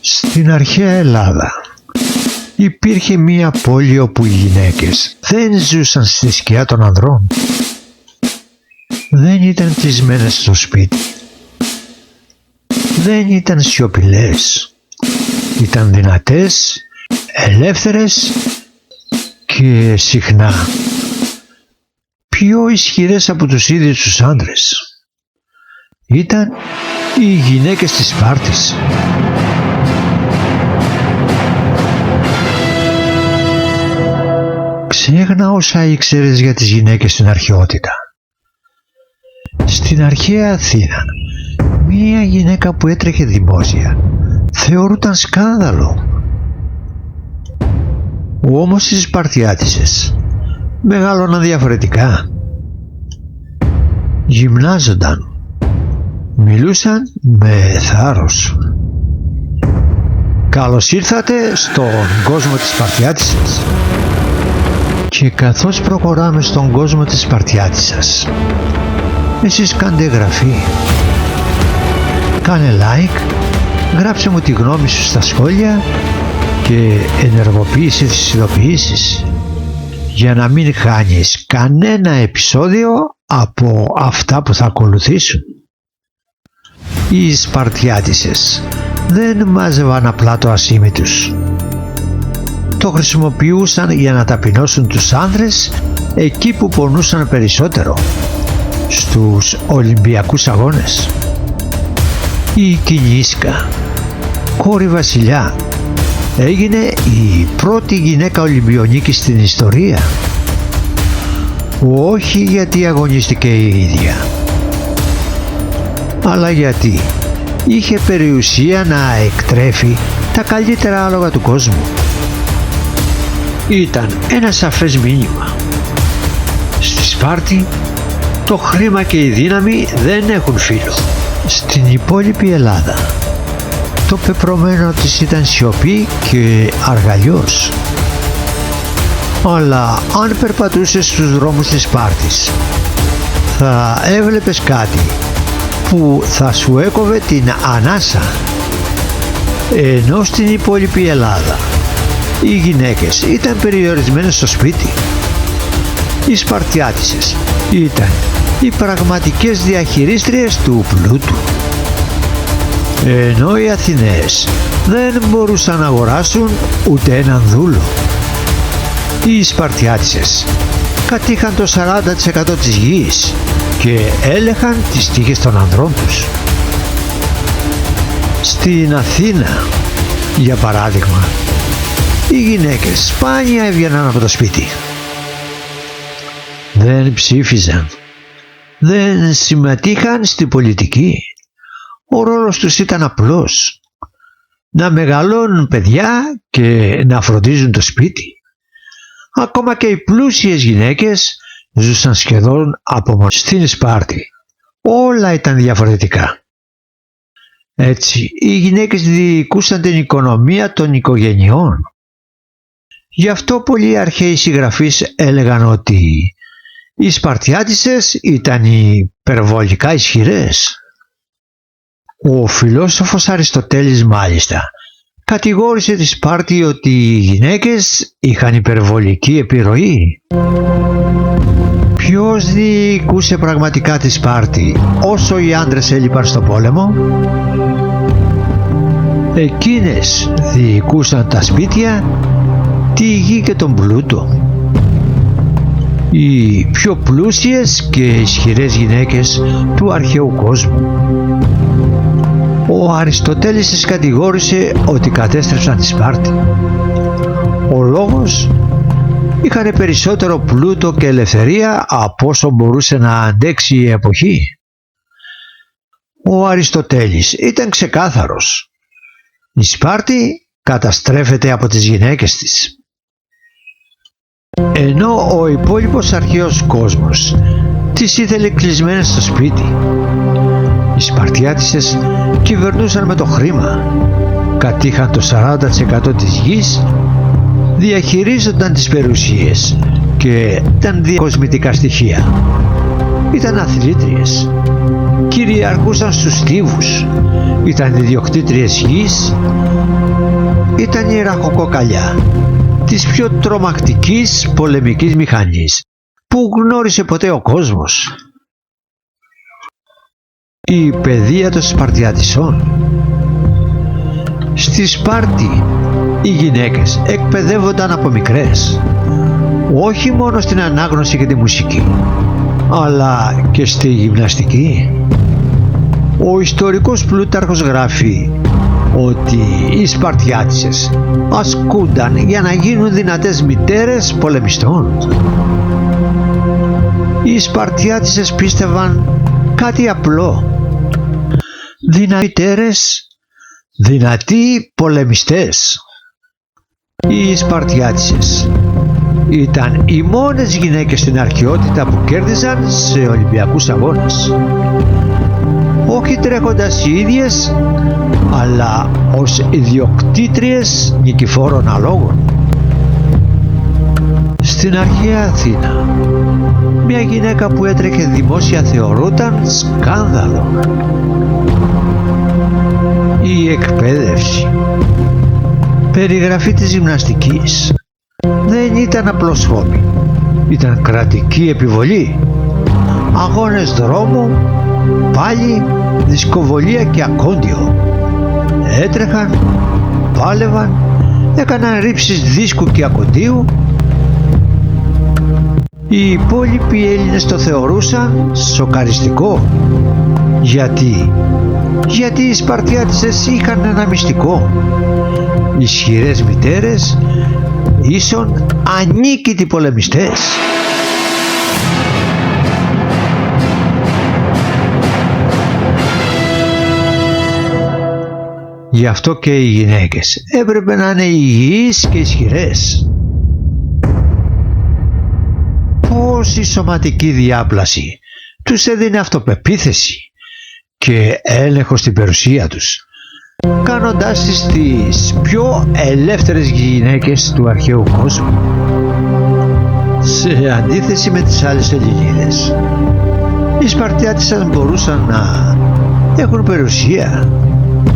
Στην αρχαία Ελλάδα υπήρχε μία πόλη όπου οι γυναίκες δεν ζούσαν στη σκιά των ανδρών. Δεν ήταν κλεισμένες στο σπίτι. Δεν ήταν σιωπηλές. Ήταν δυνατές, ελεύθερες και συχνά πιο ισχυρές από τους ίδιους τους άντρες. Ήταν οι γυναίκες της Σπάρτης. Ξέχνα όσα ήξερες για τις γυναίκες στην αρχαιότητα. Στην αρχαία Αθήνα, μία γυναίκα που έτρεχε δημόσια θεωρούταν σκάνδαλο. Όμως οι Σπαρτιάτισσες μεγάλωναν διαφορετικά. Γυμνάζονταν, μιλούσαν με θάρρος. Καλώς ήρθατε στον κόσμο της Σπαρτιάτισσας. Και καθώς προχωράμε στον κόσμο της Σπαρτιάτισσας, εσείς κάντε εγγραφή, κάνε like, γράψε μου τη γνώμη σου στα σχόλια και ενεργοποίησε τις ειδοποιήσεις για να μην χάνεις κανένα επεισόδιο από αυτά που θα ακολουθήσουν. Οι Σπαρτιάτισσες δεν μάζευαν απλά το ασίμι τους. Το χρησιμοποιούσαν για να ταπεινώσουν τους άνδρες εκεί που πονούσαν περισσότερο, στους Ολυμπιακούς Αγώνες. Η Κινίσκα, κόρη βασιλιά, έγινε η πρώτη γυναίκα Ολυμπιονίκη στην ιστορία. Όχι γιατί αγωνίστηκε η ίδια, αλλά γιατί είχε περιουσία να εκτρέφει τα καλύτερα άλογα του κόσμου. Ήταν ένα σαφές μήνυμα. Στη Σπάρτη το χρήμα και η δύναμη δεν έχουν φύλο. Στην υπόλοιπη Ελλάδα το πεπρωμένο της ήταν σιωπή και αργαλιός. Αλλά αν περπατούσες στους δρόμους της Σπάρτης θα έβλεπες κάτι που θα σου έκοβε την ανάσα. Ενώ στην υπόλοιπη Ελλάδα οι γυναίκες ήταν περιορισμένες στο σπίτι, οι Σπαρτιάτισσες ήταν οι πραγματικές διαχειρίστριες του πλούτου. Ενώ οι Αθηναίες δεν μπορούσαν να αγοράσουν ούτε έναν δούλο, οι Σπαρτιάτισσες κατήχαν το 40% της γης και έλεγχαν τις τύχες των ανδρών τους. Στην Αθήνα, για παράδειγμα, οι γυναίκες σπάνια έβγαιναν από το σπίτι. Δεν ψήφιζαν, δεν συμμετείχαν στην πολιτική. Ο ρόλος τους ήταν απλός: να μεγαλώνουν παιδιά και να φροντίζουν το σπίτι. Ακόμα και οι πλούσιες γυναίκες ζούσαν σχεδόν απομονωμένες. Στην Σπάρτη όλα ήταν διαφορετικά. Έτσι οι γυναίκες διοικούσαν την οικονομία των οικογενειών. Γι' αυτό πολλοί αρχαίοι συγγραφείς έλεγαν ότι οι Σπαρτιάτισσες ήταν υπερβολικά ισχυρές. Ο φιλόσοφος Αριστοτέλης μάλιστα κατηγόρησε τη Σπάρτη ότι οι γυναίκες είχαν υπερβολική επιρροή. Ποιος διοικούσε πραγματικά τη Σπάρτη όσο οι άντρες έλειπαν στο πόλεμο? Εκείνες διοικούσαν τα σπίτια, τη γη και τον πλούτο. Οι πιο πλούσιες και ισχυρές γυναίκες του αρχαίου κόσμου. Ο Αριστοτέλης τις κατηγόρησε ότι κατέστρεψαν τη Σπάρτη. Ο λόγος: είχαν περισσότερο πλούτο και ελευθερία από όσο μπορούσε να αντέξει η εποχή. Ο Αριστοτέλης ήταν ξεκάθαρος: η Σπάρτη καταστρέφεται από τις γυναίκες της. Ενώ ο υπόλοιπος αρχαίος κόσμος τις ήθελε κλεισμένες στο σπίτι. Οι Σπαρτιάτισσες κυβερνούσαν με το χρήμα, κατήχαν το 40% της γης, διαχειρίζονταν τις περιουσίες και ήταν διακοσμητικά στοιχεία. Ήταν αθλήτριες και κυριαρχούσαν στους στίβους, ήταν ιδιοκτήτριες γης, ήταν η ραχοκοκαλιά της πιο τρομακτικής πολεμικής μηχανής που γνώρισε ποτέ ο κόσμος. Η παιδεία των Σπαρτιάτισσών. Στη Σπάρτη οι γυναίκες εκπαιδεύονταν από μικρές, όχι μόνο στην ανάγνωση και τη μουσική, αλλά και στη γυμναστική. Ο ιστορικός Πλούταρχος γράφει ότι οι Σπαρτιάτισσες ασκούνταν για να γίνουν δυνατές μητέρες πολεμιστών. Οι Σπαρτιάτισσες πίστευαν κάτι απλό: δυνατοί μητέρες, δυνατοί πολεμιστές. Οι Σπαρτιάτισσες ήταν οι μόνες γυναίκες στην αρχαιότητα που κέρδισαν σε Ολυμπιακούς αγώνες, όχι τρέχοντας οι ίδιες, αλλά ως ιδιοκτήτριες νικηφόρων αλόγων. Στην αρχαία Αθήνα, μια γυναίκα που έτρεχε δημόσια θεωρούταν σκάνδαλο. Η εκπαίδευση. Περιγραφή της γυμναστικής δεν ήταν απλώς χόμπι, ήταν κρατική επιβολή. Αγώνες δρόμου, πάλι, δισκοβολία και ακόντιο. Έτρεχαν, πάλευαν, έκαναν ρήψεις δίσκου και ακοντίου. Οι υπόλοιποι Έλληνες το θεωρούσαν σοκαριστικό. Γιατί οι Σπαρτιάτισσες είχαν ένα μυστικό: ισχυρές μητέρες ίσον ανίκητοι πολεμιστές. Γι' αυτό και οι γυναίκες έπρεπε να είναι υγιείς και ισχυρές. Πώς η σωματική διάπλαση τους έδινε αυτοπεποίθηση και έλεγχο στην περιουσία τους, κάνοντάς τις πιο ελεύθερες γυναίκες του αρχαίου κόσμου. Σε αντίθεση με τις άλλες Ελληνίδες, οι Σπαρτιάτισσες μπορούσαν να έχουν περιουσία,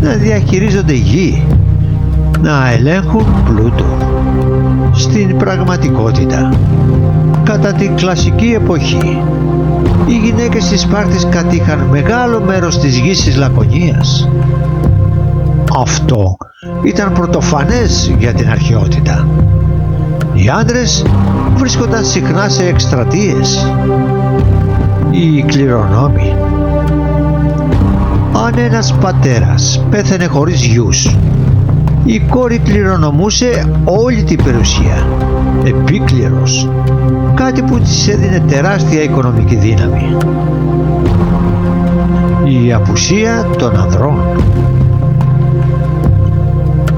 να διαχειρίζονται γη, να ελέγχουν πλούτο. Στην πραγματικότητα, κατά την κλασική εποχή, οι γυναίκες της Σπάρτης κατήχαν μεγάλο μέρος της γης της Λακωνίας. Αυτό ήταν πρωτοφανές για την αρχαιότητα. Οι άντρες βρίσκονταν συχνά σε εκστρατείες. Οι κληρονόμοι. Αν ένας πατέρας πέθαινε χωρίς γιους, η κόρη κληρονομούσε όλη την περιουσία, επίκληρος, κάτι που της έδινε τεράστια οικονομική δύναμη. Η απουσία των ανδρών.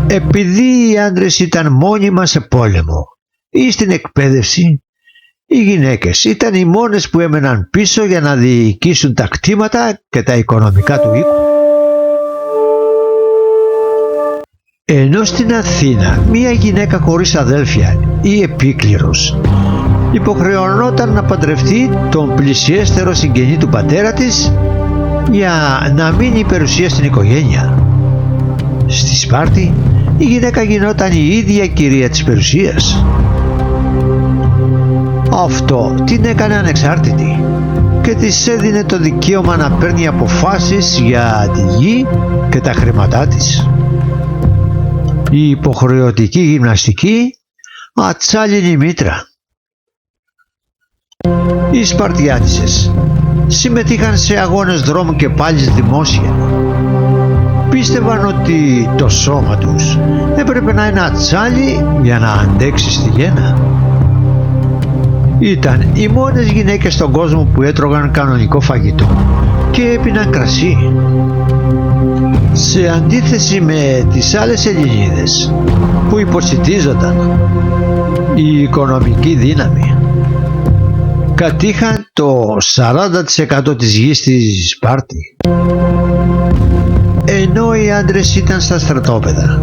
Επειδή οι άντρες ήταν μόνιμα σε πόλεμο ή στην εκπαίδευση, οι γυναίκες ήταν οι μόνες που έμεναν πίσω για να διοικήσουν τα κτήματα και τα οικονομικά του οίκου. Ενώ στην Αθήνα μία γυναίκα χωρίς αδέλφια ή επίκληρος υποχρεωνόταν να παντρευτεί τον πλησιέστερο συγγενή του πατέρα της για να μείνει η περιουσία στην οικογένεια. Στη Σπάρτη η γυναίκα γινόταν η ίδια κυρία της περιουσίας. Αυτό την έκανε ανεξάρτητη και της έδινε το δικαίωμα να παίρνει αποφάσεις για τη γη και τα χρήματά της. Η υποχρεωτική γυμναστική ατσάλινη μήτρα. Οι Σπαρτιάτισσες συμμετείχαν σε αγώνες δρόμου και πάλι δημόσια. Πίστευαν ότι το σώμα τους έπρεπε να είναι ατσάλι για να αντέξει στη γέννα. Ήταν οι μόνες γυναίκες στον κόσμο που έτρωγαν κανονικό φαγητό και έπιναν κρασί. Σε αντίθεση με τις άλλες Ελληνίδες που υποσιτίζονταν η οικονομική δύναμη, κατήχαν το 40% της γης στη Σπάρτη, ενώ οι άντρες ήταν στα στρατόπεδα.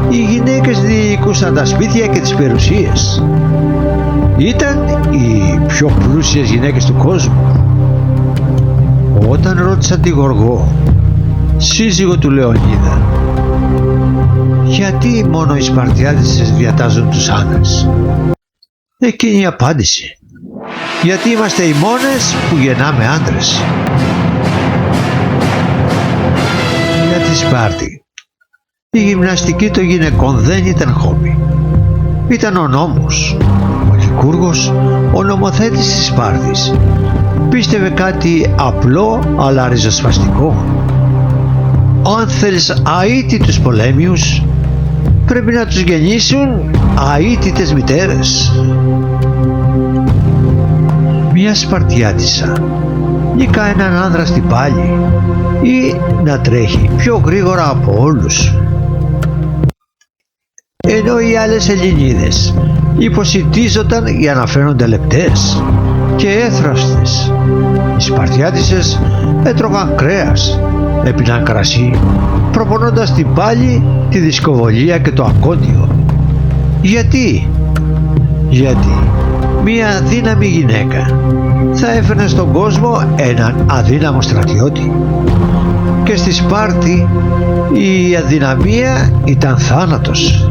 Οι γυναίκες διοικούσαν τα σπίτια και τις περιουσίες. Ήταν οι πιο πλούσιες γυναίκες του κόσμου. όταν ρώτησαν τη Γοργό, σύζυγο του Λεωνίδα, γιατί μόνο οι Σπαρτιάτισσες διατάζουν τους άντρες, εκείνη απάντησε, γιατί είμαστε οι μόνες που γεννάμε άντρες. Για τη Σπάρτη, η γυμναστική των γυναικών δεν ήταν χόμπι, ήταν ο νόμος. Ο Λικούργος, ο νομοθέτης της Σπάρτης, πίστευε κάτι απλό αλλά ριζοσπαστικό. Αν θέλεις αίτητους πολέμιους, πρέπει να τους γεννήσουν αίτητες μητέρες. Μια Σπαρτιάτισσα νικά έναν άνδρα στην πάλη ή να τρέχει πιο γρήγορα από όλους. Ενώ οι άλλες Ελληνίδες υποσιτίζονταν για να φαίνονται λεπτές και έθραυστες, οι Σπαρτιάτισσες έτρωγαν κρέας, έπιναν κρασί, προπονώντας την πάλη, τη δισκοβολία και το ακόντιο. Γιατί μία αδύναμη γυναίκα θα έφερνε στον κόσμο έναν αδύναμο στρατιώτη, και στη Σπάρτη η αδυναμία ήταν θάνατος.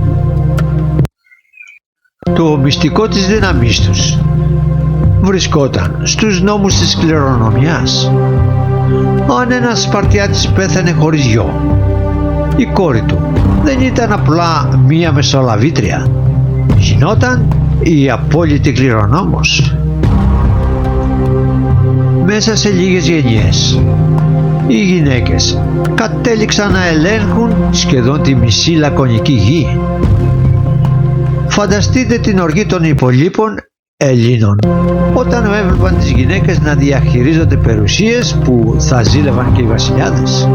Το μυστικό της δύναμής τους βρισκόταν στους νόμους της κληρονομιάς. Αν ένας Σπαρτιάτης πέθανε χωρίς γιο, η κόρη του δεν ήταν απλά μία μεσολαβήτρια, γινόταν η απόλυτη κληρονόμος. Μέσα σε λίγες γενιές οι γυναίκες κατέληξαν να ελέγχουν σχεδόν τη μισή λακωνική γη. Φανταστείτε την οργή των υπολείπων Ελλήνων όταν έβλεπαν τις γυναίκες να διαχειρίζονται περιουσίες που θα ζήλευαν και οι βασιλιάδες.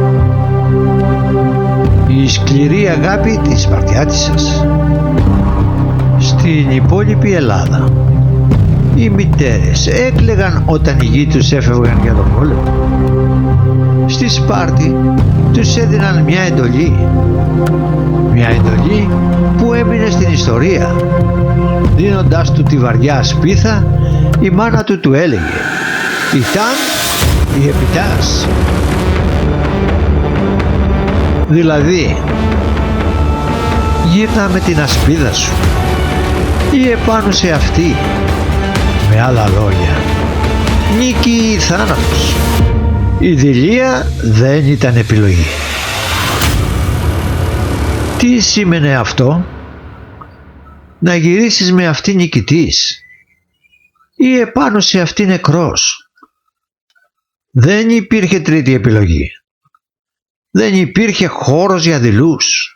Η σκληρή αγάπη της Σπαρτιάτισσας. Στην υπόλοιπη Ελλάδα οι μητέρες έκλαιγαν όταν οι γη τους έφευγαν για τον πόλεμο. Στη Σπάρτη τους έδιναν μια εντολή που έμεινε στην ιστορία. Δίνοντάς του τη βαριά σπίθα, η μάνα του έλεγε «Ήταν η επιτάς». Δηλαδή, γύρνα με την ασπίδα σου ή επάνω σε αυτή. Με άλλα λόγια, νίκη ή θάνατος. Η δειλία δεν ήταν επιλογή. Τι σήμαινε αυτό? Να γυρίσεις με αυτή νικητής ή επάνω σε αυτή νεκρός. Δεν υπήρχε τρίτη επιλογή. Δεν υπήρχε χώρος για δειλούς.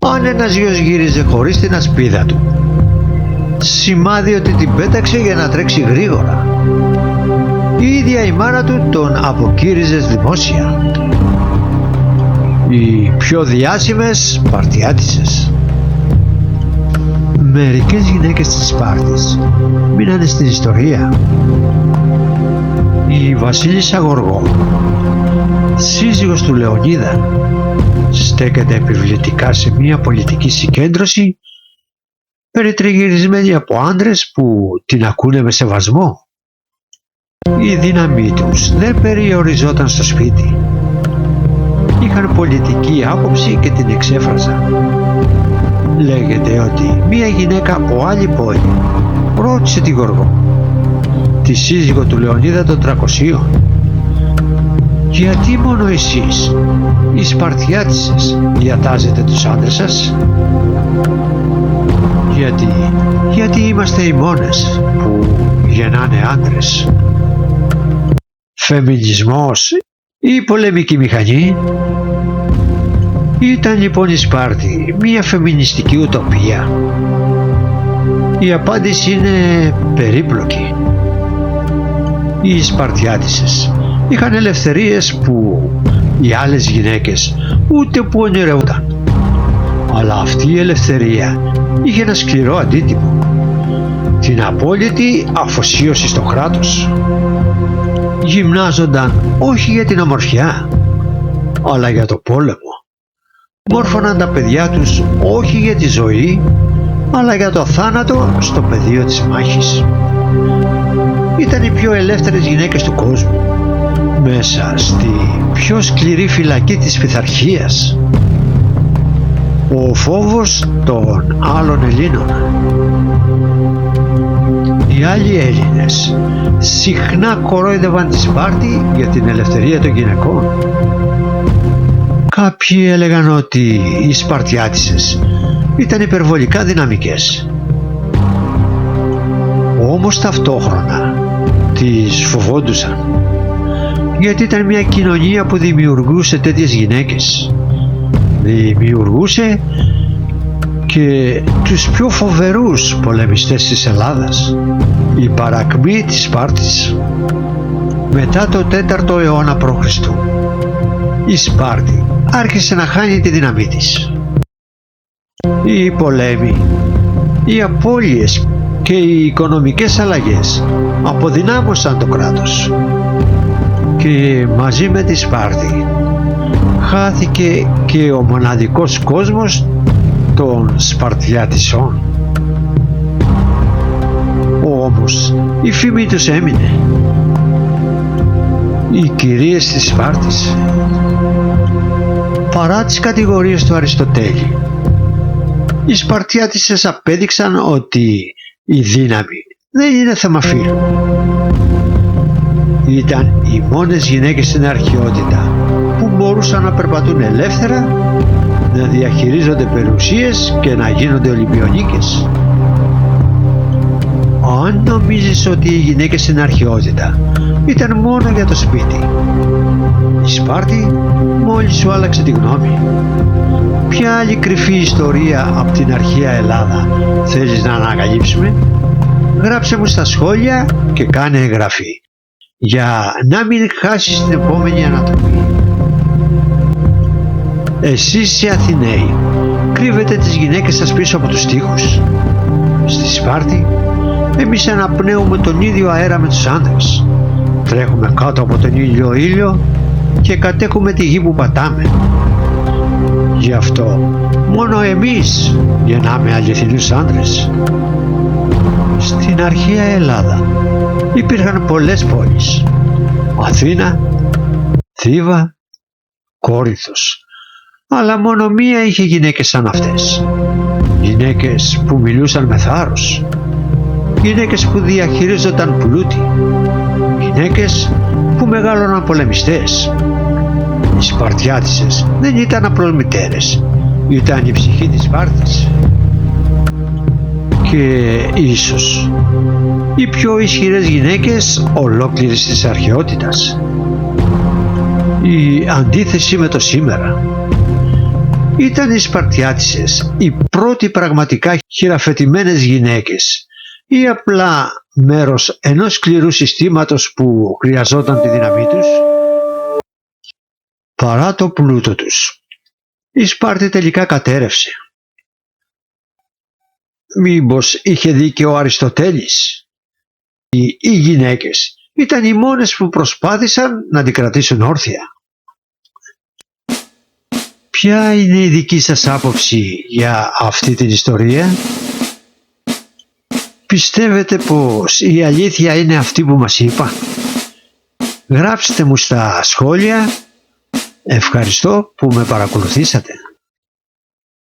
Αν ένας γιος γύριζε χωρίς την ασπίδα του, σημάδι ότι την πέταξε για να τρέξει γρήγορα. Η ίδια η μάνα του τον αποκήρυζε δημόσια. Οι πιο διάσημες Σπαρτιάτισσες. Μερικές γυναίκες της Σπάρτης μείνανε στην ιστορία. Η Βασίλισσα Γοργό, σύζυγος του Λεωνίδα, στέκεται επιβλητικά σε μια πολιτική συγκέντρωση περιτριγυρισμένη από άντρες που την ακούνε με σεβασμό. Η δύναμή τους δεν περιοριζόταν στο σπίτι. Είχαν πολιτική άποψη και την εξέφραζαν. Λέγεται ότι μία γυναίκα από άλλη πόλη ρώτησε τη Γοργό, τη σύζυγο του Λεωνίδα των 300, γιατί μόνο εσείς, οι Σπαρτιάτισσες, διατάζετε τους άντρες σας? Γιατί είμαστε οι μόνες που γεννάνε άντρες. Φεμινισμός ή πολεμική μηχανή? Ήταν λοιπόν η Σπάρτη μια φεμινιστική ουτοπία? Η απάντηση είναι περίπλοκη. Οι Σπαρτιάτισσες είχαν ελευθερίες που οι άλλες γυναίκες ούτε που ονειρεύονταν. Αλλά αυτή η ελευθερία είχε ένα σκληρό αντίτιμο, την απόλυτη αφοσίωση στο κράτος. Γυμνάζονταν όχι για την ομορφιά, αλλά για το πόλεμο. Μόρφωναν τα παιδιά τους όχι για τη ζωή, αλλά για το θάνατο στο πεδίο της μάχης. Ήταν οι πιο ελεύθερες γυναίκες του κόσμου. μέσα στη πιο σκληρή φυλακή της πειθαρχίας, ο φόβος των άλλων Ελλήνων. Οι άλλοι Έλληνες συχνά κορόιδευαν τη Σπάρτη για την ελευθερία των γυναικών. Κάποιοι έλεγαν ότι οι Σπαρτιάτισσες ήταν υπερβολικά δυναμικές. Όμως ταυτόχρονα τις φοβόντουσαν, γιατί ήταν μια κοινωνία που δημιουργούσε τέτοιες γυναίκες. Δημιουργούσε και τους πιο φοβερούς πολεμιστές της Ελλάδας, η παρακμή της Σπάρτης. Μετά το 4ο αιώνα π.Χ. η Σπάρτη άρχισε να χάνει τη δύναμή της. Οι πολέμοι, οι απώλειες και οι οικονομικές αλλαγές αποδυνάμωσαν το κράτος και μαζί με τη Σπάρτη χάθηκε και ο μοναδικός κόσμος των Σπαρτιάτισσών. Όμως η φήμη τους έμεινε. Οι κυρίες της Σπάρτης, παρά τις κατηγορίες του Αριστοτέλη, οι Σπαρτιάτισσες απέδειξαν ότι η δύναμη δεν είναι θέμα φύλου. Ήταν οι μόνες γυναίκες στην αρχαιότητα που μπορούσαν να περπατούν ελεύθερα, να διαχειρίζονται περιουσίες και να γίνονται Ολυμπιονίκες. Αν νομίζεις ότι οι γυναίκες στην αρχαιότητα ήταν μόνο για το σπίτι, η Σπάρτη μόλις σου άλλαξε τη γνώμη. Ποια άλλη κρυφή ιστορία από την αρχαία Ελλάδα θέλεις να ανακαλύψουμε? Γράψε μου στα σχόλια και κάνε εγγραφή για να μην χάσεις την επόμενη ανατροπή. Εσείς οι Αθηναίοι κρύβετε τις γυναίκες σας πίσω από τους τοίχους. Στη Σπάρτη εμείς αναπνέουμε τον ίδιο αέρα με τους άντρες. Τρέχουμε κάτω από τον ίδιο ήλιο και κατέχουμε τη γη που πατάμε. Γι' αυτό μόνο εμείς γεννάμε αληθινούς άντρες. Στην αρχαία Ελλάδα υπήρχαν πολλές πόλεις. Αθήνα, Θήβα, Κόρινθος. Αλλά μόνο μία είχε γυναίκες σαν αυτές. Γυναίκες που μιλούσαν με θάρρος. Γυναίκες που διαχειρίζονταν πλούτη. Γυναίκες που μεγάλωναν πολεμιστές. Οι Σπαρτιάτισσες δεν ήταν απλώς μητέρες. Ήταν η ψυχή της Σπάρτης. Και ίσως οι πιο ισχυρές γυναίκες ολόκληρης της αρχαιότητας. Η αντίθεση με το σήμερα. Ήταν οι Σπαρτιάτισσες οι πρώτοι πραγματικά χειραφετημένες γυναίκες ή απλά μέρος ενός σκληρού συστήματος που χρειαζόταν τη δύναμή τους? Παρά το πλούτο τους, η Σπάρτη τελικά κατέρευσε. Μήπως είχε δίκιο ο Αριστοτέλης? Οι γυναίκες ήταν οι μόνες που προσπάθησαν να την κρατήσουν όρθια. Ποια είναι η δική σας άποψη για αυτή την ιστορία? Πιστεύετε πως η αλήθεια είναι αυτή που μας είπα? Γράψτε μου στα σχόλια. Ευχαριστώ που με παρακολουθήσατε.